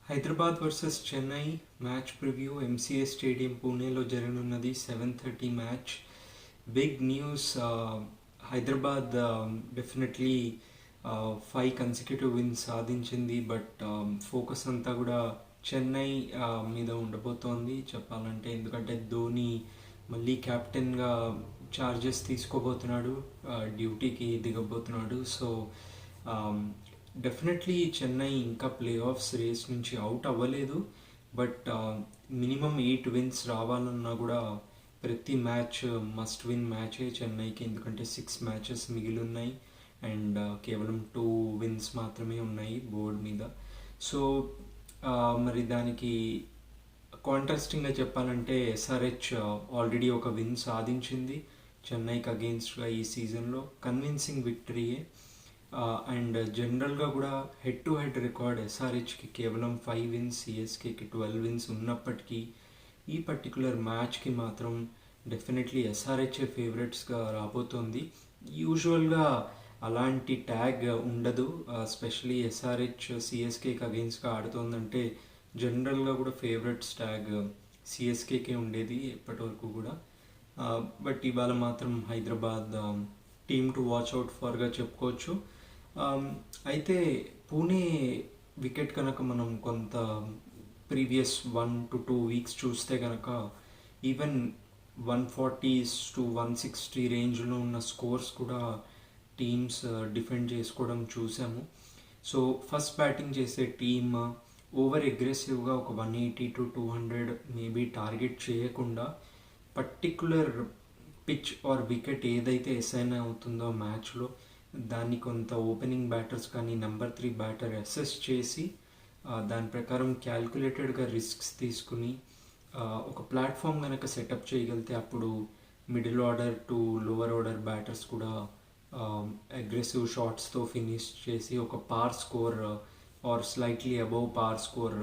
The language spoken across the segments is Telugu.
Hyderabad versus Chennai match preview MCA stadium పూణేలో జరగనున్నది 7:30 match. Big news. Hyderabad definitely 5 consecutive wins సాధించింది. బట్ ఫోకస్ అంతా కూడా చెన్నై మీద ఉండబోతోంది చెప్పాలంటే. ఎందుకంటే ధోని మళ్ళీ కెప్టెన్గా చార్జెస్ తీసుకోబోతున్నాడు, డ్యూటీకి దిగబోతున్నాడు. సో డెఫినెట్లీ చెన్నై ఇంకా ప్లే ఆఫ్స్ రేస్ నుంచి అవుట్ అవ్వలేదు. బట్ మినిమం 8 విన్స్ రావాలన్నా కూడా ప్రతి మ్యాచ్ మస్ట్ విన్ మ్యాచే చెన్నైకి. ఎందుకంటే 6 మ్యాచెస్ మిగిలి ఉన్నాయి అండ్ కేవలం 2 విన్స్ మాత్రమే ఉన్నాయి బోర్డ్ మీద. సో మరి దానికి కాంట్రాస్టింగ్గా చెప్పాలంటే ఎస్ఆర్హెచ్ ఆల్రెడీ ఒక విన్ సాధించింది చెన్నైకి అగెయిన్స్ట్గా ఈ సీజన్లో. కన్విన్సింగ్ విక్టరీయే. అండ్ జనరల్గా కూడా హెడ్ టు హెడ్ రికార్డ్ ఎస్ఆర్హెచ్కి కేవలం 5 విన్స్, సిఎస్కేకి 12 విన్స్ ఉన్నప్పటికీ ఈ పర్టికులర్ మ్యాచ్కి మాత్రం డెఫినెట్లీ ఎస్ఆర్హెచ్ ఫేవరెట్స్గా రాబోతోంది. యూజువల్గా అలాంటి ట్యాగ్ ఉండదు, ఎస్పెషలీ ఎస్ఆర్హెచ్ సిఎస్కేకి అగెయిన్స్ట్గా ఆడుతోందంటే జనరల్గా కూడా ఫేవరెట్స్ ట్యాగ్ సిఎస్కేకే ఉండేది ఎప్పటివరకు కూడా. బట్ ఇవాళ మాత్రం Hyderabad team to watch out ఫర్గా చెప్పుకోవచ్చు. అయితే పూణే వికెట్ కనుక మనం కొంత ప్రీవియస్ 1 to 2 వీక్స్ చూస్తే కనుక ఈవెన్ 140s to 160 రేంజ్లో ఉన్న స్కోర్స్ కూడా టీమ్స్ డిఫెండ్ చేసుకోవడం చూసాము. సో ఫస్ట్ బ్యాటింగ్ చేసే టీమ్ ఓవర్ అగ్రెసివ్గా ఒక 180 to 200 మేబీ టార్గెట్ చేయకుండా పర్టిక్యులర్ పిచ్ ఆర్ వికెట్ ఏదైతే అసైన్ అవుతుందో మ్యాచ్లో దాన్ని కొంత ఓపెనింగ్ బ్యాటర్స్ కానీ నెంబర్ 3 బ్యాటర్ అసెస్ చేసి దాని ప్రకారం క్యాల్కులేటెడ్గా రిస్క్స్ తీసుకుని ఒక ప్లాట్ఫామ్ కనుక సెటప్ చేయగలిగితే అప్పుడు middle order to lower order batters కూడా అగ్రెసివ్ షాట్స్తో ఫినిష్ చేసి ఒక పార్ స్కోర్ ఆర్ స్లైట్లీ అబవ్ పార్ స్కోర్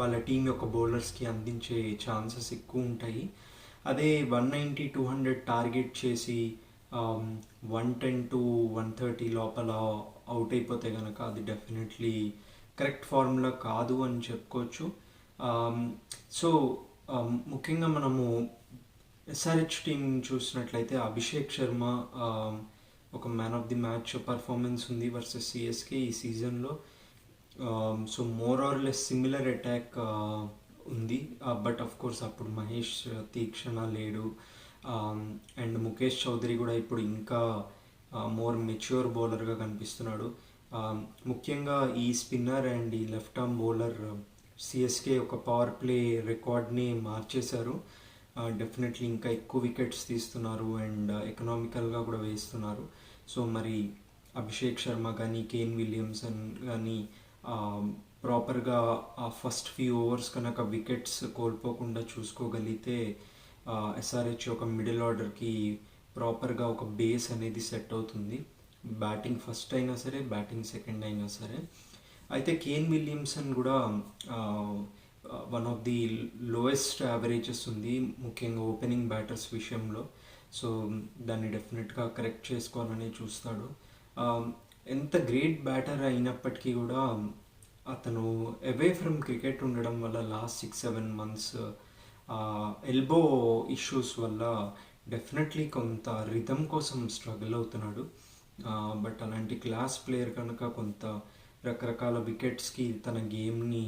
వాళ్ళ టీం యొక్క బౌలర్స్కి అందించే ఛాన్సెస్ ఎక్కువ ఉంటాయి. అదే 190, 200 టార్గెట్ చేసి 110 to 130 లోపల అవుట్ అయిపోతే కనుక అది డెఫినెట్లీ కరెక్ట్ ఫార్ములా కాదు అని చెప్పుకోవచ్చు. సో ముఖ్యంగా మనము ఎస్ఆర్హెచ్ టీం చూసినట్లయితే అభిషేక్ శర్మ ఒక man of the match performance ఉంది వర్సెస్ సిఎస్కే ఈ సీజన్లో. So more or less similar attack ఉంది. బట్ ఆఫ్ కోర్స్ అప్పుడు మహేష్ తీక్షణ లేడు అండ్ ముఖేష్ చౌదరి కూడా ఇప్పుడు ఇంకా మోర్ మెచ్యూర్ బౌలర్గా కనిపిస్తున్నాడు. ముఖ్యంగా ఈ స్పిన్నర్ అండ్ ఈ లెఫ్ట్ ఆర్మ్ బౌలర్ సిఎస్కే ఒక పవర్ ప్లే రికార్డ్ని మార్చేశారు. డెఫినెట్లీ ఇంకా ఎక్కువ వికెట్స్ తీస్తున్నారు అండ్ ఎకనామికల్గా కూడా వేస్తున్నారు. సో మరి అభిషేక్ శర్మ కానీ కేన్ విలియమ్సన్ కానీ ప్రాపర్గా ఆ ఫస్ట్ ఫ్యూ ఓవర్స్ కనుక వికెట్స్ కోల్పోకుండా చూసుకోగలిగితే ఎస్ఆర్హెచ్ ఒక మిడిల్ ఆర్డర్కి ప్రాపర్గా ఒక బేస్ అనేది సెట్ అవుతుంది, బ్యాటింగ్ ఫస్ట్ అయినా సరే బ్యాటింగ్ సెకండ్ అయినా సరే. అయితే కేన్ విలియమ్సన్ కూడా one of the lowest averages ఉంది ముఖ్యంగా ఓపెనింగ్ బ్యాటర్స్ విషయంలో. సో దాన్ని డెఫినెట్గా కరెక్ట్ చేసుకోవాలని చూస్తాడు. ఎంత గ్రేట్ బ్యాటర్ అయినప్పటికీ కూడా అతను అవే ఫ్రమ్ క్రికెట్ ఉండడం వల్ల లాస్ట్ 6-7 months ఎల్బో ఇష్యూస్ వల్ల డెఫినెట్లీ కొంత రిథమ్ కోసం స్ట్రగుల్ అవుతున్నాడు. బట్ అలాంటి క్లాస్ ప్లేయర్ కనుక కొంత రకరకాల వికెట్స్కి తన గేమ్ని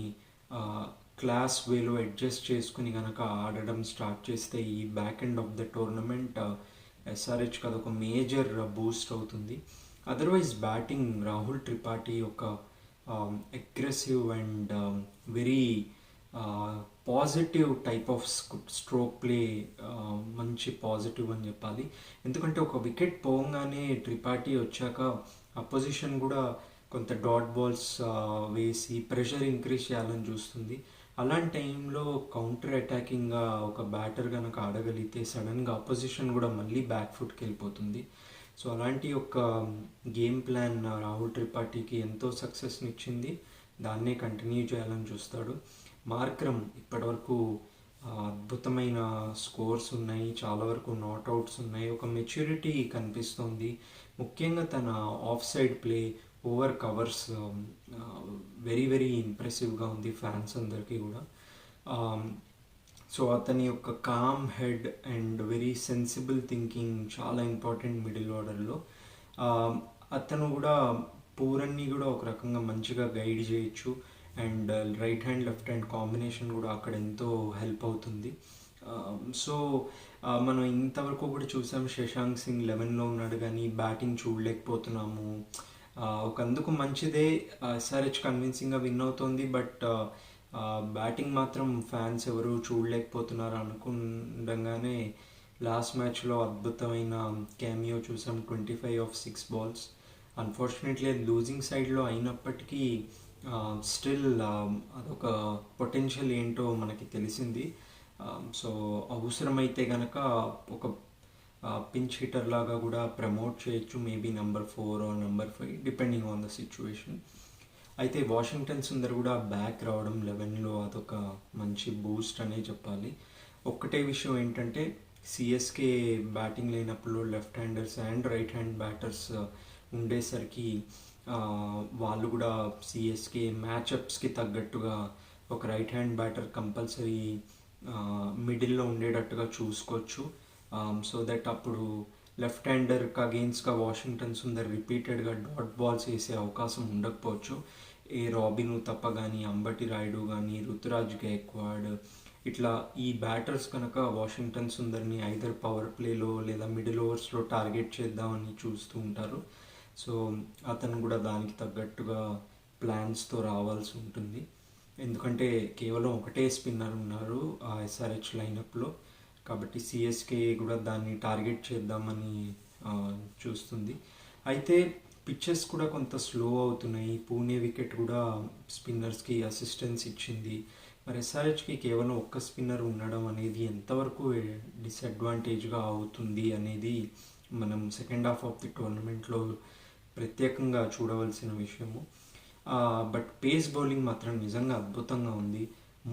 క్లాస్ వేలో అడ్జస్ట్ చేసుకుని కనుక ఆడడం స్టార్ట్ చేస్తే ఈ back end of the tournament ఎస్ఆర్హెచ్కి అదొక మేజర్ బూస్ట్ అవుతుంది. అదర్వైజ్ బ్యాటింగ్ రాహుల్ త్రిపాఠి ఒక aggressive and very positive type of stroke play, మంచి పాజిటివ్ అని చెప్పాలి. ఎందుకంటే ఒక వికెట్ పోగానే త్రిపాఠి వచ్చాక అపోజిషన్ కూడా కొంత డాట్ బాల్స్ వేసి ప్రెషర్ ఇంక్రీజ్ చేయాలని చూస్తుంది. అలాంటి టైంలో కౌంటర్ అటాకింగ్గా ఒక బ్యాటర్ కనుక ఆడగలిగితే సడన్గా అపోజిషన్ కూడా మళ్ళీ బ్యాక్ ఫుట్కి వెళ్ళిపోతుంది. సో అలాంటి ఒక గేమ్ ప్లాన్ రాహుల్ త్రిపాఠికి ఎంతో సక్సెస్ని ఇచ్చింది, దాన్నే కంటిన్యూ చేయాలని చూస్తాడు. మార్క్రమ్ ఇప్పటివరకు అద్భుతమైన స్కోర్స్ ఉన్నాయి, చాలా వరకు నాట్అవుట్స్ ఉన్నాయి, ఒక మెచ్యూరిటీ కనిపిస్తోంది. ముఖ్యంగా తన off side play, over covers very very ఇంప్రెసివ్గా ఉంది ఫ్యాన్స్ అందరికీ కూడా. సో అతని యొక్క calm head and very sensible thinking చాలా ఇంపార్టెంట్ మిడిల్ ఆర్డర్లో. అతను కూడా పూరన్ని కూడా ఒక రకంగా మంచిగా గైడ్ చేయొచ్చు, and right hand left hand combination కూడా అక్కడ ఎంతో హెల్ప్ అవుతుంది. సో మనం ఇంతవరకు కూడా చూసాం శశాంక్ సింగ్ 11లో ఉన్నాడు కానీ బ్యాటింగ్ చూడలేకపోతున్నాము. ఒకందుకు మంచిదే, ఎస్ఆర్హెచ్ కన్విన్సింగ్గా విన్ అవుతుంది, బట్ బ్యాటింగ్ మాత్రం ఫ్యాన్స్ ఎవరు చూడలేకపోతున్నారు అనుకుండగానే లాస్ట్ మ్యాచ్లో అద్భుతమైన క్యామియో చూసాం. 25 ఆఫ్ 6 balls. అన్ఫార్చునేట్లీ అది లూజింగ్ సైడ్లో అయినప్పటికీ స్టిల్ అదొక పొటెన్షియల్ ఏంటో మనకి తెలిసింది. సో అవసరమైతే కనుక ఒక పించ్ హిట్టర్ లాగా కూడా ప్రమోట్ చేయొచ్చు, maybe number 4 or number 5 depending on the situation. అయితే వాషింగ్టన్ సుందర్ కూడా బ్యాక్ రావడం 11లో అదొక మంచి బూస్ట్ అనే చెప్పాలి. ఒక్కటే విషయం ఏంటంటే సిఎస్కే బ్యాటింగ్ లేనప్పుడు left handers and right hand batters ఉండేసరికి వాళ్ళు కూడా సిఎస్కే మ్యాచ్అప్స్కి తగ్గట్టుగా ఒక రైట్ హ్యాండ్ బ్యాటర్ కంపల్సరీ మిడిల్లో ఉండేటట్టుగా చూసుకోవచ్చు. సో దట్ అప్పుడు లెఫ్ట్ హ్యాండర్కి అగెయిన్స్ట్గా వాషింగ్టన్ సుందర్ రిపీటెడ్గా డాట్ బాల్స్ వేసే అవకాశం ఉండకపోవచ్చు. రాబిన్ ఉతప్ప కానీ, అంబటి రాయుడు కానీ, రుతురాజ్ గైక్వాడ్ ఇట్లా ఈ బ్యాటర్స్ కనుక వాషింగ్టన్ సుందర్ని ఐదర్ పవర్ ప్లేలో లేదా మిడిల్ ఓవర్స్లో టార్గెట్ చేద్దామని చూస్తూ ఉంటారు. సో అతను కూడా దానికి తగ్గట్టుగా ప్లాన్స్తో రావాల్సి ఉంటుంది, ఎందుకంటే కేవలం ఒకటే స్పిన్నర్ ఉన్నారు ఆ ఎస్ఆర్హెచ్ లైనప్లో. కాబట్టి సిఎస్కే కూడా దాన్ని టార్గెట్ చేద్దామని చూస్తుంది. అయితే పిచ్చెస్ కూడా కొంత స్లో అవుతున్నాయి. పూణే వికెట్ కూడా స్పిన్నర్స్కి అసిస్టెన్స్ ఇచ్చింది. మరి ఎస్ఆర్హెచ్కి కేవలం ఒక్క స్పిన్నర్ ఉండడం అనేది ఎంతవరకు డిసడ్వాంటేజ్గా అవుతుంది అనేది మనం సెకండ్ హాఫ్ ఆఫ్ ది టోర్నమెంట్లో ప్రత్యేకంగా చూడవలసిన విషయము. బట్ పేస్ బౌలింగ్ మాత్రం నిజంగా అద్భుతంగా ఉంది.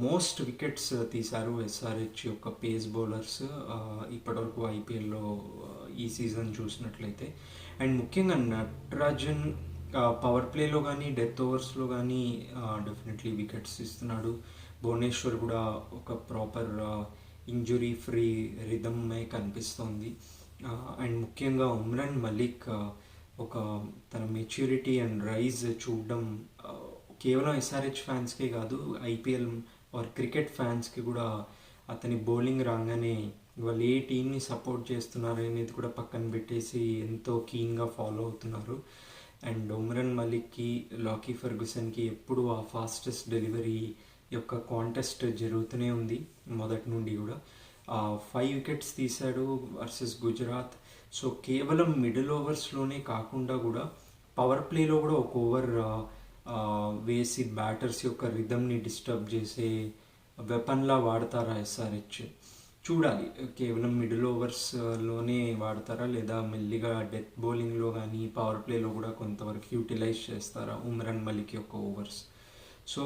మోస్ట్ వికెట్స్ తీశారు ఎస్ఆర్హెచ్ యొక్క పేస్ బౌలర్స్ ఇప్పటివరకు ఐపీఎల్లో ఈ సీజన్ చూసినట్లయితే. అండ్ ముఖ్యంగా నటరాజన్ పవర్ ప్లేలో కానీ డెత్ ఓవర్స్లో కానీ డెఫినెట్లీ వికెట్స్ ఇస్తున్నాడు. భువనేశ్వర్ కూడా ఒక ప్రాపర్ ఇంజురీ ఫ్రీ రిథమ్మే కనిపిస్తోంది. అండ్ ముఖ్యంగా ఉమ్రాన్ మలిక్ ఒక తన మెచ్యూరిటీ అండ్ రైజ్ చూడడం కేవలం ఎస్ఆర్హెచ్ ఫ్యాన్స్కే కాదు, ఐపీఎల్ ఆర్ క్రికెట్ ఫ్యాన్స్కి కూడా అతని బౌలింగ్ రాగానే వాళ్ళు ఏ టీంని సపోర్ట్ చేస్తున్నారు అనేది కూడా పక్కన పెట్టేసి ఎంతో కీన్గా ఫాలో అవుతున్నారు. అండ్ ఉమ్రాన్ మలిక్కి, లాకీ ఫెర్గుసన్కి ఎప్పుడు ఆ ఫాస్టెస్ట్ డెలివరీ యొక్క కాంటెస్ట్ జరుగుతూనే ఉంది మొదటి నుండి కూడా. 5 వికెట్స్ తీశాడు వర్సెస్ గుజరాత్. సో కేవలం మిడిల్ ఓవర్స్లోనే కాకుండా కూడా పవర్ ప్లేలో కూడా ఒక ఓవర్ వేసి బ్యాటర్స్ యొక్క రిథమ్ని డిస్టర్బ్ చేసే వెపన్లా వాడతారా ఎస్ఆర్హెచ్ చూడాలి. కేవలం మిడిల్ ఓవర్స్లోనే వాడతారా లేదా మెల్లిగా డెత్ బౌలింగ్లో కానీ పవర్ ప్లేలో కూడా కొంతవరకు యూటిలైజ్ చేస్తారా ఉమ్రాన్ మలిక్ యొక్క ఓవర్స్. సో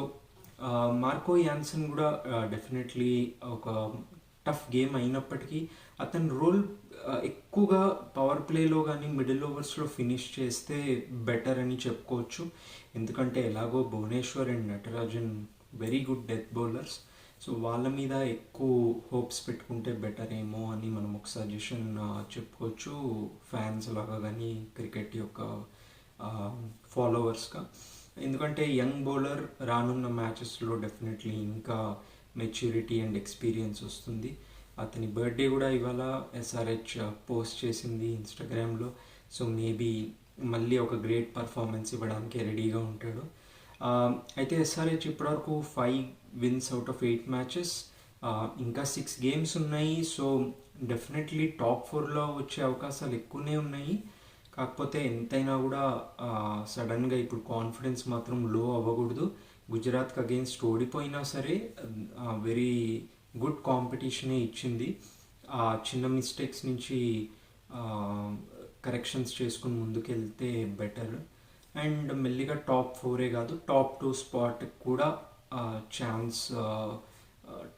మార్కో యాన్సన్ కూడా డెఫినెట్లీ ఒక టఫ్ గేమ్ అయినప్పటికీ అతని రోల్ ఎక్కువగా పవర్ ప్లేలో కానీ మిడిల్ ఓవర్స్లో ఫినిష్ చేస్తే బెటర్ అని చెప్పుకోవచ్చు. ఎందుకంటే ఎలాగో Bhuvneshwar and Natarajan very good death bowlers. So వాళ్ళ మీద ఎక్కువ హోప్స్ పెట్టుకుంటే బెటర్ ఏమో అని మనం ఒక సజెషన్ చెప్పుకోవచ్చు ఫ్యాన్స్ లాగా కానీ క్రికెట్ యొక్క ఫాలోవర్స్గా. ఎందుకంటే యంగ్ బౌలర్ రానున్న మ్యాచెస్లో డెఫినెట్లీ ఇంకా మెచ్యూరిటీ అండ్ ఎక్స్పీరియన్స్ వస్తుంది. అతని బర్త్డే కూడా ఇవాళ ఎస్ఆర్హెచ్ పోస్ట్ చేసింది ఇన్స్టాగ్రామ్లో. సో మేబీ మళ్ళీ ఒక గ్రేట్ పర్ఫార్మెన్స్ ఇవ్వడానికి రెడీగా ఉంటాడు. అయితే ఎస్ఆర్హెచ్ ఇప్పటివరకు 5 wins అవుట్ ఆఫ్ 8 matches. ఇంకా 6 games ఉన్నాయి. సో డెఫినెట్లీ టాప్ 4లో వచ్చే అవకాశాలు ఎక్కువనే ఉన్నాయి. కాకపోతే ఎంతైనా కూడా సడన్గా ఇప్పుడు కాన్ఫిడెన్స్ మాత్రం లో అవ్వకూడదు. గుజరాత్కి అగెయిన్స్ట్ ఓడిపోయినా సరే వెరీ గుడ్ కాంపిటీషనే ఇచ్చింది. ఆ చిన్న మిస్టేక్స్ నుంచి కరెక్షన్స్ చేసుకుని ముందుకెళ్తే బెటర్. అండ్ మెల్లిగా టాప్ 4 కాదు టాప్ 2 స్పాట్ కూడా ఛాన్స్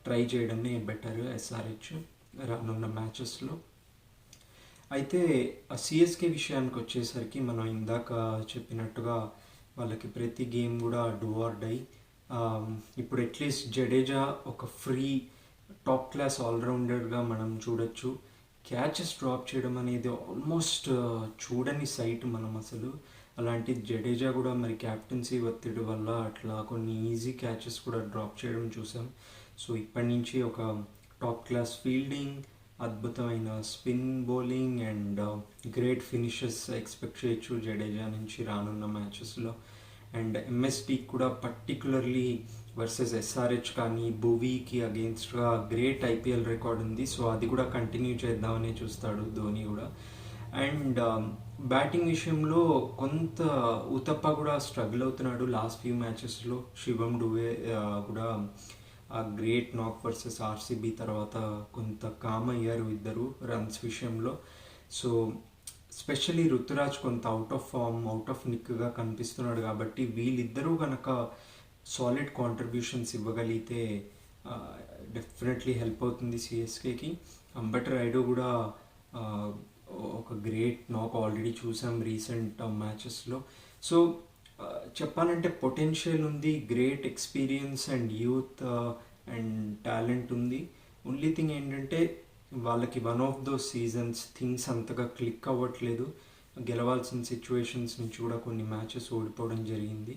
ట్రై చేయడమే బెటర్ ఎస్ఆర్హెచ్ రానున్న మ్యాచెస్లో. అయితే సిఎస్కే విషయానికి వచ్చేసరికి మనం ఇందాక చెప్పినట్టుగా వాళ్ళకి ప్రతి గేమ్ కూడా డూ ఆర్ డై. ఇప్పుడు అట్లీస్ట్ జడేజా ఒక ఫ్రీ టాప్ క్లాస్ ఆల్రౌండర్గా మనం చూడొచ్చు. క్యాచెస్ డ్రాప్ చేయడం అనేది ఆల్మోస్ట్ చూడని సైట్ మనం అసలు. అలాంటి జడేజా కూడా మరి క్యాప్టెన్సీ ఒత్తిడి వల్ల అట్లా కొన్ని ఈజీ క్యాచెస్ కూడా డ్రాప్ చేయడం చూసాం. సో ఇప్పటి నుంచి ఒక టాప్ క్లాస్ ఫీల్డింగ్, అద్భుతమైన spin bowling and great finishes expect చేయొచ్చు జడేజా నుంచి రానున్న మ్యాచెస్లో. అండ్ ఎంఎస్డి కూడా పర్టికులర్లీ వర్సెస్ ఎస్ఆర్హెచ్ కానీ భువీకి అగేన్స్ట్గా గ్రేట్ ఐపీఎల్ రికార్డ్ ఉంది. సో అది కూడా కంటిన్యూ చేద్దామని చూస్తాడు ధోని కూడా. అండ్ బ్యాటింగ్ విషయంలో కొంత ఉతప్ప కూడా స్ట్రగుల్ అవుతున్నాడు లాస్ట్ ఫ్యూ మ్యాచెస్లో. శివం డువే కూడా ఆ గ్రేట్ నాక్ వర్సెస్ ఆర్సీబీ తర్వాత కొంత కామ్ అయ్యారు ఇద్దరు రన్స్ విషయంలో. సో స్పెషలీ రుతురాజ్ కొంత out of form, out of నిక్గా కనిపిస్తున్నాడు. కాబట్టి వీళ్ళిద్దరూ కనుక సాలిడ్ కాంట్రిబ్యూషన్స్ ఇవ్వగలిగితే డెఫినెట్లీ హెల్ప్ అవుతుంది సిఎస్కేకి. అంబటి రాయుడు కూడా ఒక గ్రేట్ నాక్ ఆల్రెడీ చూసాం రీసెంట్ మ్యాచెస్లో. సో చెప్పాలంటే పొటెన్షియల్ ఉంది, great experience and youth and talent ఉంది. ఓన్లీ థింగ్ ఏంటంటే వాళ్ళకి one of those seasons things అంతగా క్లిక్ అవ్వట్లేదు. గెలవాల్సిన సిచ్యువేషన్స్ నుంచి కూడా కొన్ని మ్యాచెస్ ఓడిపోవడం జరిగింది.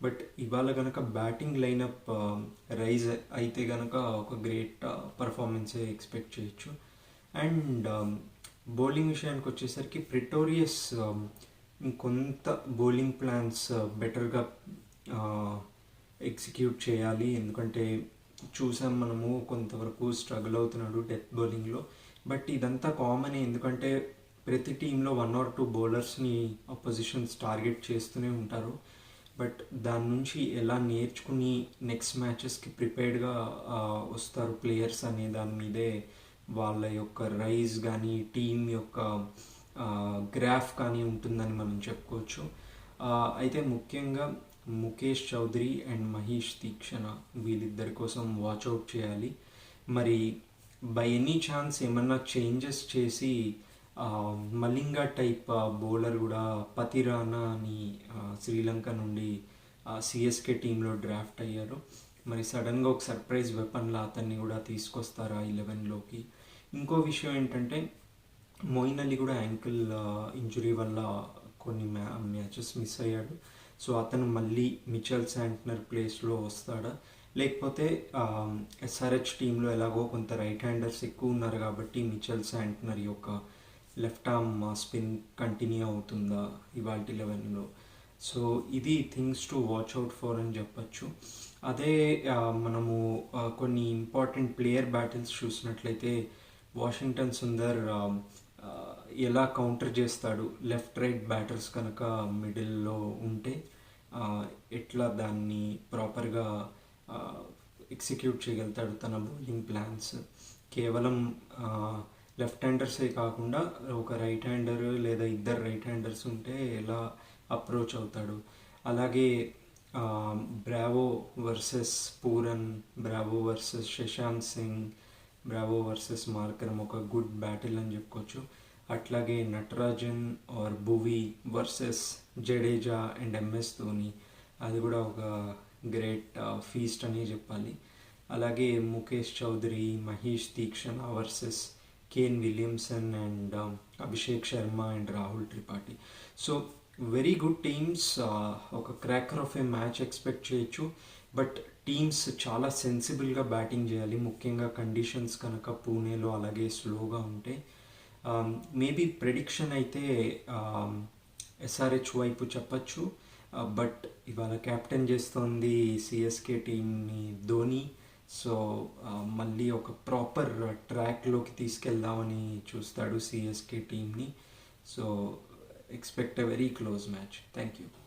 బట్ ఇవాళ కనుక బ్యాటింగ్ లైనప్ రైజ్ అయితే కనుక ఒక గ్రేట్ పర్ఫార్మెన్సే ఎక్స్పెక్ట్ చేయొచ్చు. అండ్ బౌలింగ్ విషయానికి వచ్చేసరికి ప్రిటోరియస్ ఇంకొంత బౌలింగ్ ప్లాన్స్ బెటర్గా ఎగ్జిక్యూట్ చేయాలి. ఎందుకంటే చూసాం మనము కొంతవరకు స్ట్రగుల్ అవుతున్నాడు డెత్ బౌలింగ్లో. బట్ ఇదంతా కామన్, ఎందుకంటే ప్రతి టీంలో 1 or 2 బౌలర్స్ని అపోజిషన్స్ టార్గెట్ చేస్తూనే ఉంటారు. బట్ దాని నుంచి ఎలా నేర్చుకుని నెక్స్ట్ మ్యాచెస్కి ప్రిపేర్డ్గా వస్తారు ప్లేయర్స్ అనే దాని మీదే వాళ్ళ యొక్క రైజ్ కానీ టీం యొక్క గ్రాఫ్ కానీ ఉంటుందని మనం చెప్పుకోవచ్చు. అయితే ముఖ్యంగా ముఖేష్ చౌదరి అండ్ మహేష్ తీక్షణ వీళ్ళిద్దరి కోసం వాచ్అవుట్ చేయాలి. మరి బై ఎనీ ఛాన్స్ ఏమన్నా చేంజెస్ చేసి మలింగా టైప్ బౌలర్ కూడా పతిరానా అని శ్రీలంక నుండి సిఎస్కే టీంలో డ్రాఫ్ట్ అయ్యారు. మరి సడన్గా ఒక సర్ప్రైజ్ వెపన్లా అతన్ని కూడా తీసుకొస్తారా 11లోకి. ఇంకో విషయం ఏంటంటే మోయిన్ అలీ కూడా యాంకిల్ ఇంజురీ వల్ల కొన్ని మ్యాచెస్ మిస్ అయ్యాడు. సో అతను మళ్ళీ మిచెల్ శాంట్నర్ ప్లేస్లో వస్తాడా, లేకపోతే ఎస్ఆర్హెచ్ టీంలో ఎలాగో కొంత రైట్ హ్యాండర్స్ ఎక్కువ ఉన్నారు కాబట్టి మిచెల్ శాంట్నర్ యొక్క లెఫ్ట్ ఆర్మ్ స్పిన్ కంటిన్యూ అవుతుందా ఇవాళ 11లో. సో ఇది things to watch out for అని చెప్పచ్చు. అదే మనము కొన్ని ఇంపార్టెంట్ ప్లేయర్ బ్యాటిల్స్ చూసినట్లయితే వాషింగ్టన్ సుందర్ ఎలా కౌంటర్ చేస్తాడు, లెఫ్ట్ రైట్ బ్యాటర్స్ కనుక మిడిల్లో ఉంటే ఎట్లా దాన్ని ప్రాపర్గా ఎగ్జిక్యూట్ చేయగలుగుతాడు తన బౌలింగ్ ప్లాన్స్. కేవలం లెఫ్ట్ హ్యాండర్సే కాకుండా ఒక రైట్ హ్యాండర్ లేదా ఇద్దరు రైట్ హ్యాండర్స్ ఉంటే ఎలా అప్రోచ్ అవుతాడు. అలాగే Bravo versus Pooran, Bravo versus Shashank Singh, Bravo versus Markram ఒక గుడ్ బ్యాటిల్ అని చెప్పుకోవచ్చు. అట్లాగే Natarajan or Bhuvi versus Jadeja and MS Dhoni, అది కూడా ఒక గ్రేట్ ఫీస్ట్ అని చెప్పాలి. అలాగే Mukesh Choudhary, Maheesh Theekshana versus Kane Williamson and Abhishek Sharma and Rahul Tripathi. So very good teams, ఒక cracker of a match expect చేయొచ్చు. బట్ టీమ్స్ చాలా సెన్సిబుల్గా బ్యాటింగ్ చేయాలి, ముఖ్యంగా కండిషన్స్ కనుక పూణేలో అలాగే స్లోగా ఉంటే. మేబీ ప్రెడిక్షన్ అయితే ఎస్ఆర్హెచ్ వైపు చెప్పచ్చు. బట్ ఇవాళ క్యాప్టెన్ చేస్తోంది సిఎస్కే టీంని ధోని. సో మళ్ళీ ఒక ప్రాపర్ ట్రాక్లోకి తీసుకెళ్దామని చూస్తాడు సిఎస్కే టీంని. So expect a very close match. Thank you.